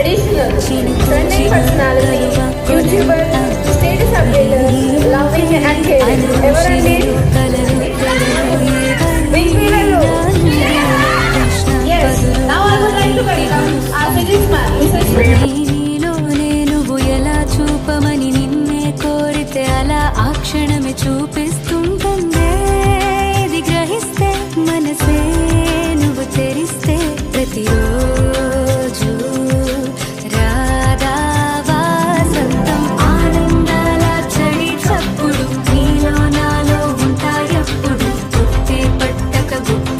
traditional, trending personality, YouTuber, status updater, loving and caring. ఎవరండి? Big Mirror. Yes. Now I would like to welcome our physics man, Mrs. నీలోనే నువ్వు ఎలా చూపమని నిన్నే కోరితే అలా ఆ క్షణమే చూపిస్తుంటుందే ఇది గ్రహిస్తే మనసే